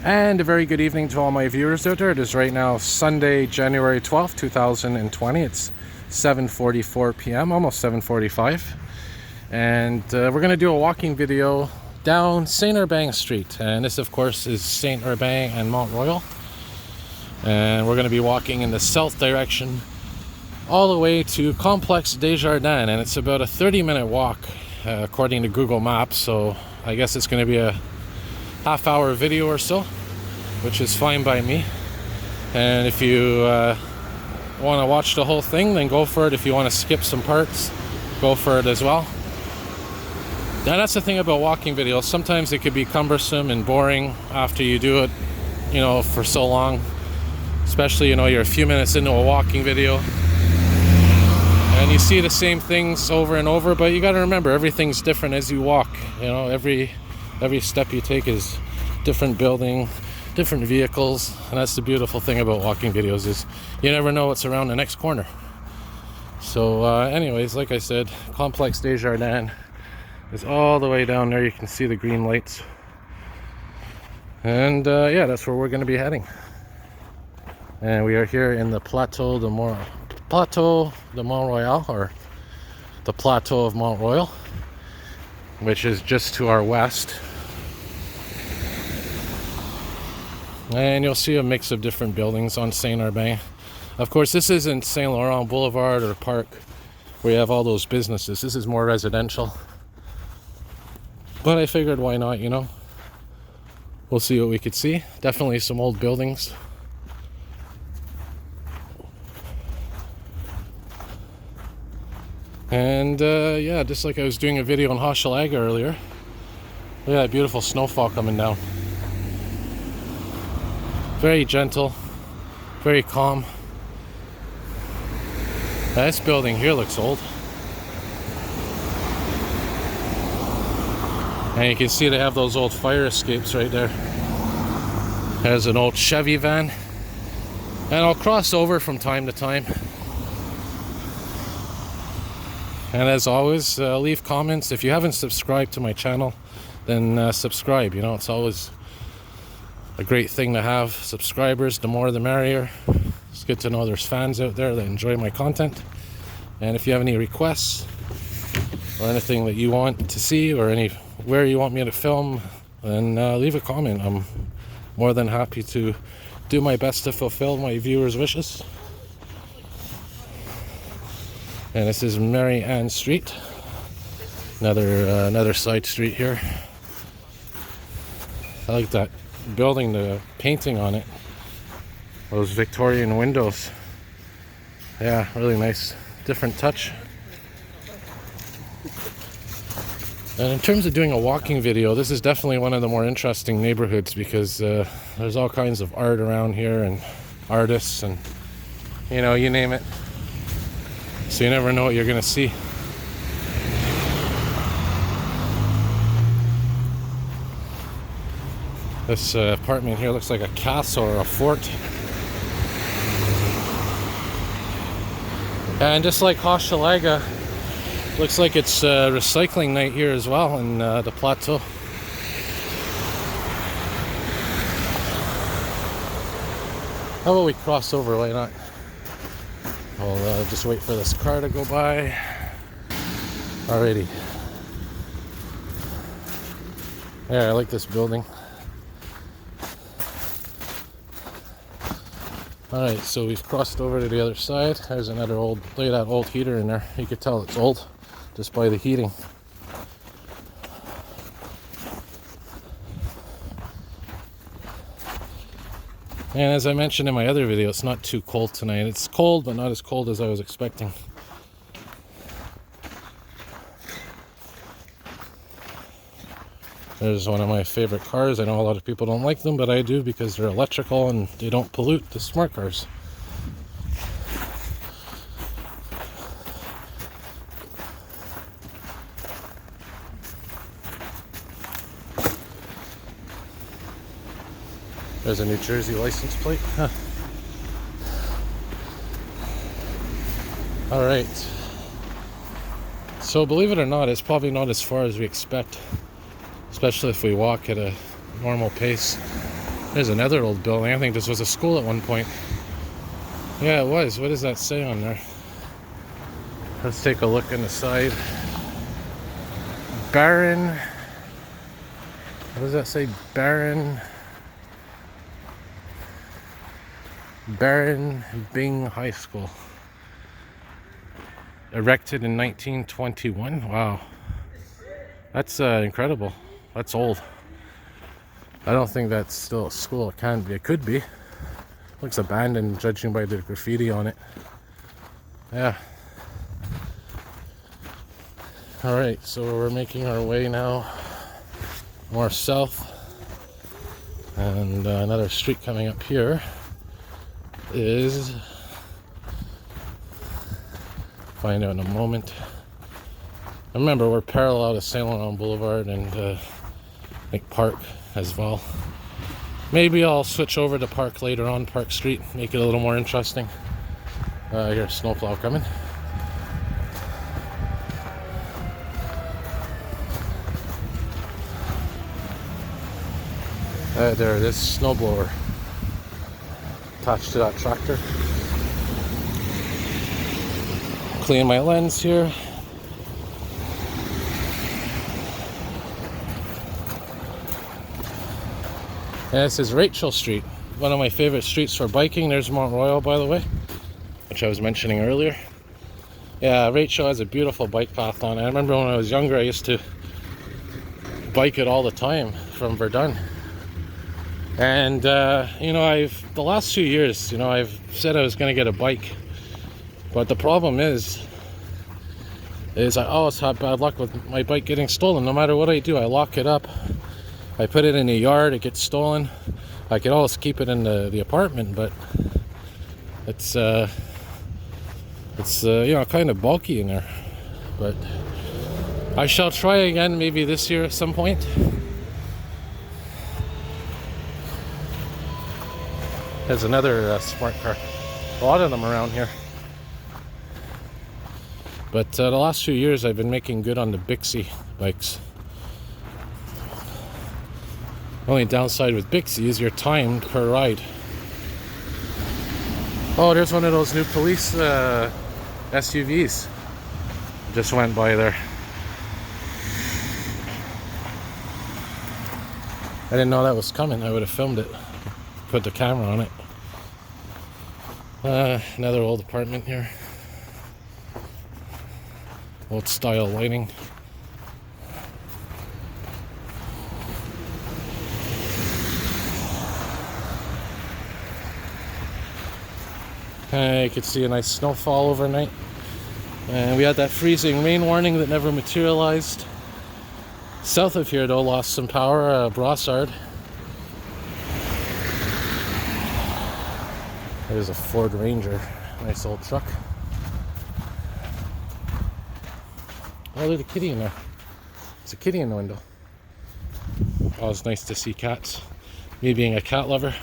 And a very good evening to all my viewers out there. It is right now Sunday, January 12th, 2020. It's 7:44 p.m., almost 7:45. And we're going to do a walking video down Saint-Urbain Street. And this, of course, is Saint-Urbain and Mont-Royal. And we're going to be walking in the south direction all the way to Complexe des Jardins. And it's about a 30-minute walk, according to Google Maps. So I guess it's going to be a half-hour video or so, which is fine by me. And if you want to watch the whole thing, then go for it. If you want to skip some parts, go for it as well. And that's the thing about walking videos. Sometimes it could be cumbersome and boring after you do it, for so long. Especially, you're a few minutes into a walking video and you see the same things over and over, but you got to remember, everything's different as you walk. Every step you take is different building, different vehicles, and that's the beautiful thing about walking videos, is you never know what's around the next corner. So anyways, like I said, Complexe des Jardins is all the way down there. You can see the green lights, and yeah, that's where we're going to be heading. And we are here in the Plateau de Mont-Royal, or the Plateau of Mont-Royal, which is just to our west. And you'll see a mix of different buildings on Saint-Urbain. Of course, this isn't Saint-Laurent Boulevard or Park where you have all those businesses. This is more residential. But I figured, why not, We'll see what we could see. Definitely some old buildings. And yeah, just like I was doing a video on Hochelaga earlier. Look at that beautiful snowfall coming down. Very gentle, very calm. Now, this building here looks old. And you can see they have those old fire escapes right there. There's an old Chevy van. And I'll cross over from time to time. And as always, leave comments. If you haven't subscribed to my channel, then subscribe. It's always a great thing to have subscribers. The more the merrier. It's good to know there's fans out there that enjoy my content. And if you have any requests or anything that you want to see, or anywhere you want me to film, then leave a comment. I'm more than happy to do my best to fulfill my viewers' wishes. And this is Mary Ann Street, another side street here. I like that building, the painting on it, those Victorian windows. Yeah, really nice, different touch. And in terms of doing a walking video, this is definitely one of the more interesting neighborhoods, because there's all kinds of art around here and artists and you name it. So you never know what you're going to see. This apartment here looks like a castle or a fort. And just like Hochelaga, looks like it's recycling night here as well in the plateau. How about we cross over? Why not? I'll just wait for this car to go by. Alrighty. Yeah, I like this building. Alright, so we've crossed over to the other side. There's another look at that old heater in there. You could tell it's old just by the heating. And as I mentioned in my other video, it's not too cold tonight. It's cold, but not as cold as I was expecting. There's one of my favorite cars. I know a lot of people don't like them, but I do, because they're electrical and they don't pollute the smart cars. There's a New Jersey license plate. Huh. All right. So believe it or not, it's probably not as far as we expect, especially if we walk at a normal pace. There's another old building. I think this was a school at one point. Yeah, it was. What does that say on there? Let's take a look on the side. Baron. What does that say? Baron Bing High School. Erected in 1921. Wow. That's incredible. That's old. I don't think that's still a school. It can't be. It could be. Looks abandoned, judging by the graffiti on it. Yeah. Alright, so we're making our way now more south. And another street coming up here is... find out in a moment. Remember, we're parallel to Saint-Urbain Boulevard and like Park as well. Maybe I'll switch over to Park later on, Park Street, make it a little more interesting. Here's snowplow coming. There it is, snowblower attached to that tractor. Clean my lens here. And this is Rachel Street, one of my favorite streets for biking. There's Mont-Royal, by the way, which I was mentioning earlier. Yeah, Rachel has a beautiful bike path on it. I remember when I was younger, I used to bike it all the time from Verdun. And, you know, the last few years, you know, I've said I was going to get a bike. But the problem is I always have bad luck with my bike getting stolen. No matter what I do, I lock it up. I put it in the yard, it gets stolen. I could always keep it in the apartment, but it's you know, kind of bulky in there. But I shall try again, maybe this year at some point. There's another smart car. A lot of them around here. But the last few years I've been making good on the Bixie bikes. Only downside with Bixie is you're timed per ride. Oh, there's one of those new police SUVs. Just went by there. I didn't know that was coming. I would have filmed it. Put the camera on it. Another old apartment here. Old style lighting. You could see a nice snowfall overnight. And we had that freezing rain warning that never materialized. South of here, though, lost some power. Brossard. There's a Ford Ranger. Nice old truck. Oh, there's a kitty in there. There's a kitty in the window. Oh, it's nice to see cats. Me being a cat lover.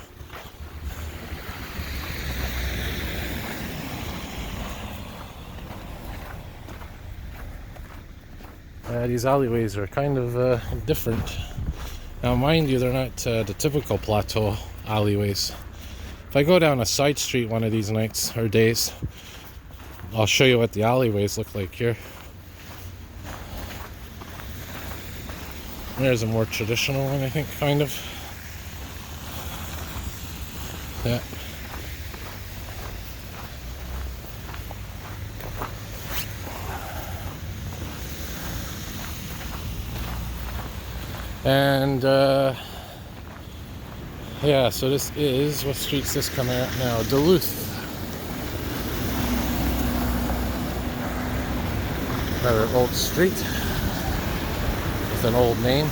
These alleyways are kind of different. Now, mind you, they're not the typical plateau alleyways. If I go down a side street one of these nights or days, I'll show you what the alleyways look like here. There's a more traditional one, I think, kind of. Yeah. And yeah, so this is, what street's this coming out now? Duluth. Another old street with an old name.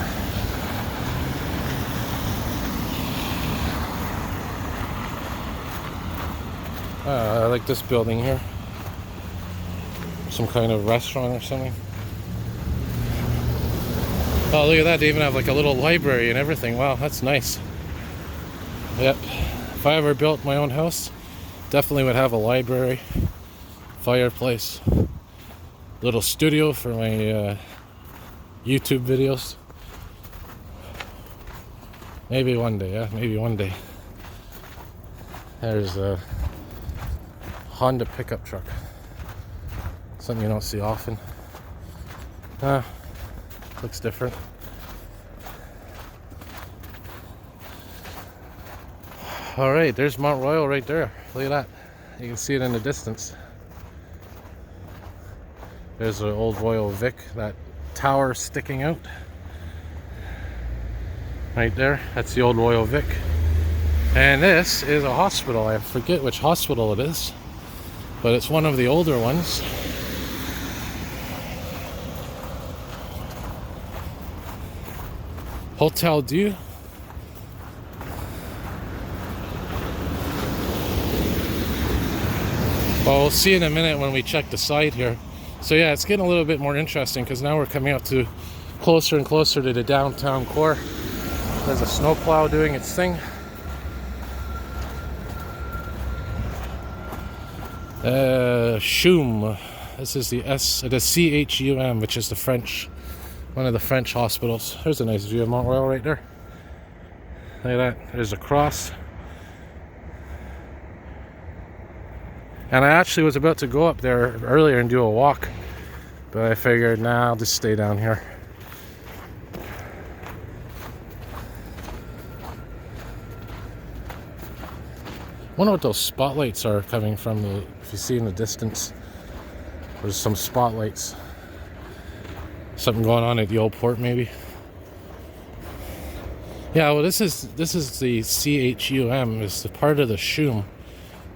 I like this building here. Some kind of restaurant or something. Oh, look at that. They even have like a little library and everything. Wow, that's nice. Yep. If I ever built my own house, definitely would have a library, fireplace, little studio for my YouTube videos. Maybe one day, yeah, maybe one day. There's a Honda pickup truck. Something you don't see often. Looks different. Alright, there's Mont-Royal right there. Look at that. You can see it in the distance. There's the old Royal Vic, that tower sticking out. Right there, that's the old Royal Vic. And this is a hospital. I forget which hospital it is, but it's one of the older ones. Hotel Dieu. Well, we'll see in a minute when we check the side here. So yeah, it's getting a little bit more interesting because now we're coming up to closer and closer to the downtown core. There's a snowplow doing its thing. CHUM. This is the CHUM, which is the French, one of the French hospitals. There's a nice view of Mont-Royal right there. Look at that. There's a cross. And I actually was about to go up there earlier and do a walk, but I figured, nah, I'll just stay down here. Wonder what those spotlights are coming from. If you see in the distance, there's some spotlights. Something going on at the old port, maybe. Yeah, well, this is the CHUM. It's the part of the CHUM,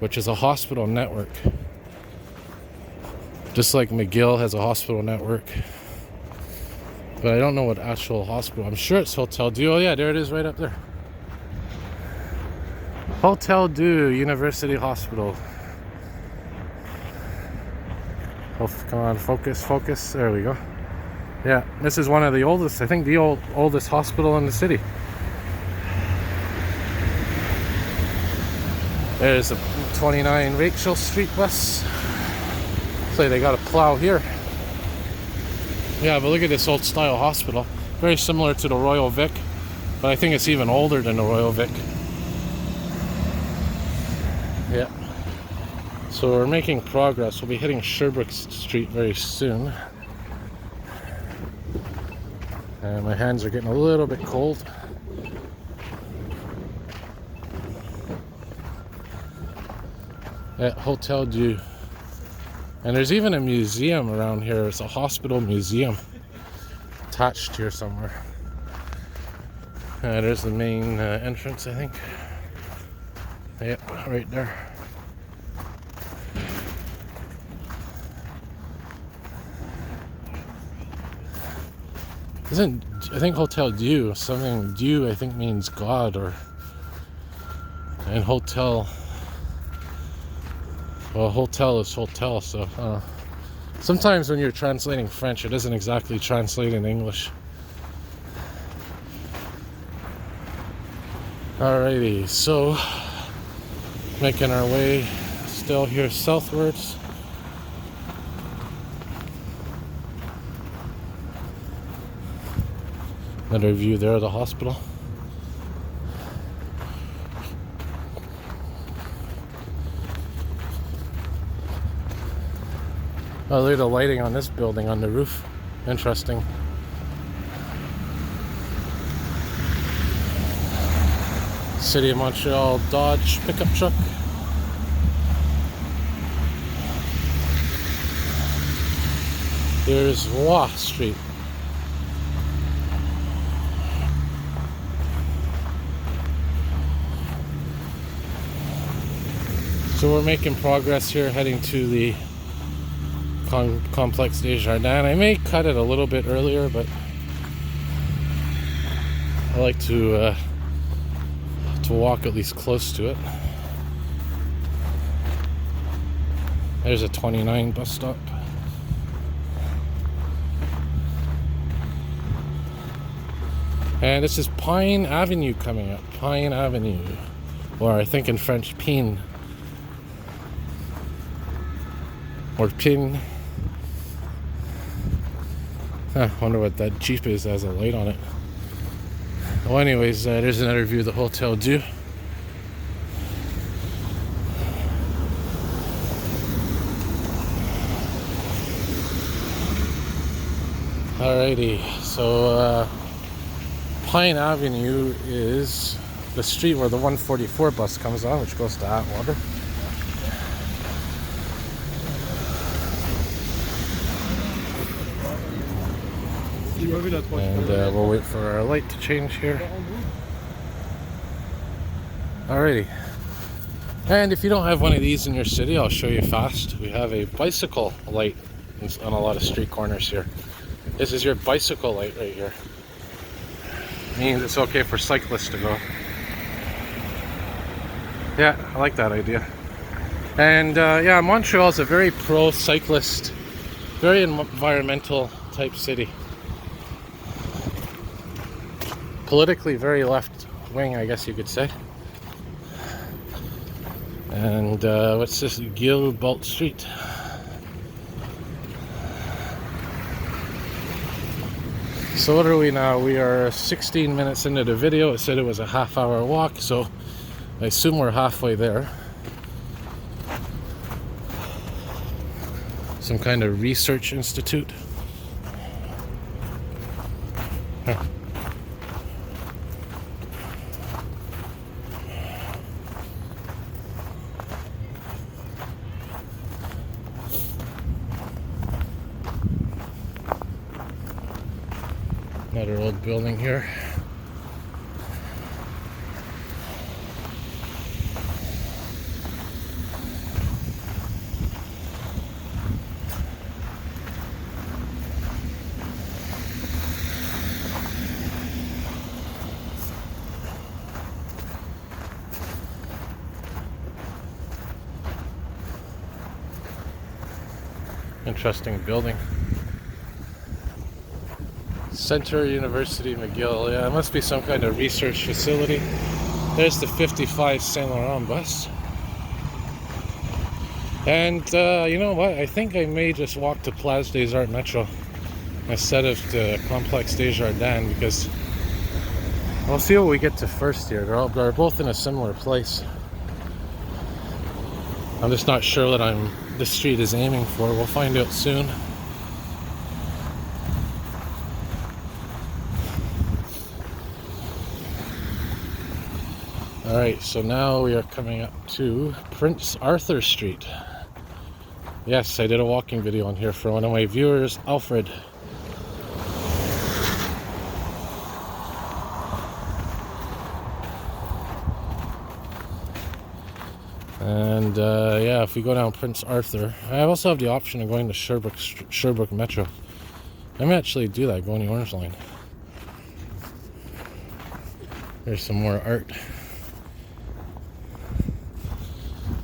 which is a hospital network. Just like McGill has a hospital network. But I don't know what actual hospital. I'm sure it's Hotel Dieu. Oh yeah, there it is right up there. Hotel Dieu University Hospital. Oh, come on, focus. There we go. Yeah, this is one of the oldest, I think the oldest hospital in the city. There's a 29 Rachel Street bus. Looks like they got a plow here. Yeah, but look at this old style hospital. Very similar to the Royal Vic, but I think it's even older than the Royal Vic. Yeah. So we're making progress. We'll be hitting Sherbrooke Street very soon. And my hands are getting a little bit cold. At Hotel Dieu. And there's even a museum around here. It's a hospital museum attached here somewhere. There's the main entrance, I think. Yep, right there. I think Hotel Dieu, something Dieu I think means God, and hotel. Well, hotel is hotel, so sometimes when you're translating French, it doesn't exactly translate in English. Alrighty, so making our way still here southwards. Another view there of the hospital. Oh, look at the lighting on this building on the roof. Interesting. City of Montreal Dodge pickup truck. Here's Waugh Street. So we're making progress here, heading to the Complexe des Jardins. I may cut it a little bit earlier, but I like to walk at least close to it. There's a 29 bus stop. And this is Pine Avenue coming up. Pine Avenue. Or I think in French, Pine. Or Pin. I wonder what that Jeep is, has a light on it. Well, anyways, there's another view of the Hotel Dieu. Alrighty, so Pine Avenue is the street where the 144 bus comes on, which goes to Atwater. And we'll wait for our light to change here. Alrighty. And if you don't have one of these in your city, I'll show you fast. We have a bicycle light on a lot of street corners here. This is your bicycle light right here. Means it's okay for cyclists to go. Yeah, I like that idea. And yeah, Montreal is a very pro-cyclist, very environmental type city. Politically very left-wing, I guess you could say. And what's this? Gilbert Street. So what are we now? We are 16 minutes into the video. It said it was a half-hour walk, so I assume we're halfway there. Some kind of research institute. Huh. Another old building here. Interesting building. Center University McGill. Yeah, it must be some kind of research facility. There's the 55 Saint-Urbain bus. And you know what? I think I may just walk to Place des Arts Metro instead of to Complexe des Jardins, because we'll see what we get to first here. They're both in a similar place. I'm just not sure what the street is aiming for. We'll find out soon. Alright, so now we are coming up to Prince Arthur Street. Yes, I did a walking video on here for one of my viewers, Alfred. And yeah, if we go down Prince Arthur, I also have the option of going to Sherbrooke Metro. I may actually do that, go on the Orange Line. There's some more art.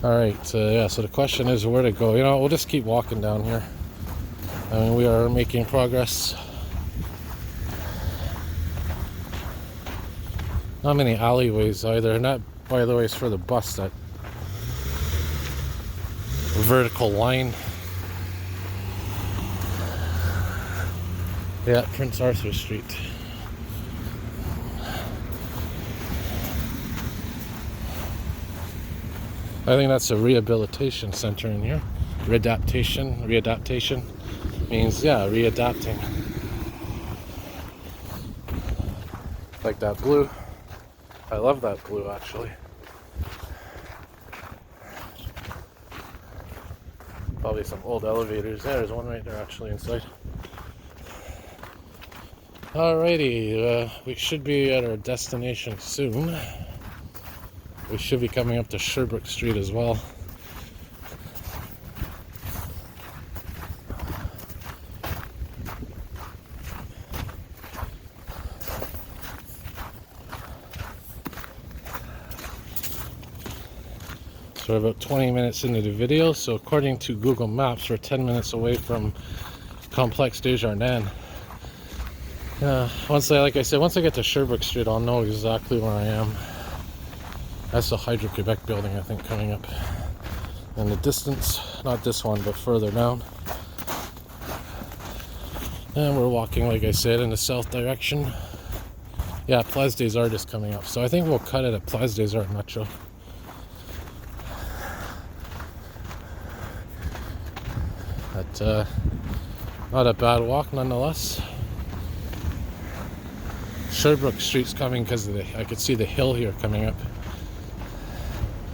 Alright, yeah, so the question is where to go. You know, we'll just keep walking down here. I mean, we are making progress. Not many alleyways either, and that, by the way, is for the bus, that vertical line. Yeah, Prince Arthur Street. I think that's a rehabilitation center in here. Readaptation means, yeah, readapting. Like that blue. I love that blue, actually. Probably some old elevators. There's one right there, actually, inside. Alrighty, we should be at our destination soon. We should be coming up to Sherbrooke Street as well. So we're about 20 minutes into the video. So according to Google Maps, we're 10 minutes away from Complexe des Jardins. Once I get to Sherbrooke Street, I'll know exactly where I am. That's the Hydro-Quebec building, I think, coming up in the distance. Not this one, but further down. And we're walking, like I said, in the south direction. Yeah, Place des Arts is coming up, so I think we'll cut it at Place des Arts Metro. But not a bad walk nonetheless. Sherbrooke Street's coming because I could see the hill here coming up.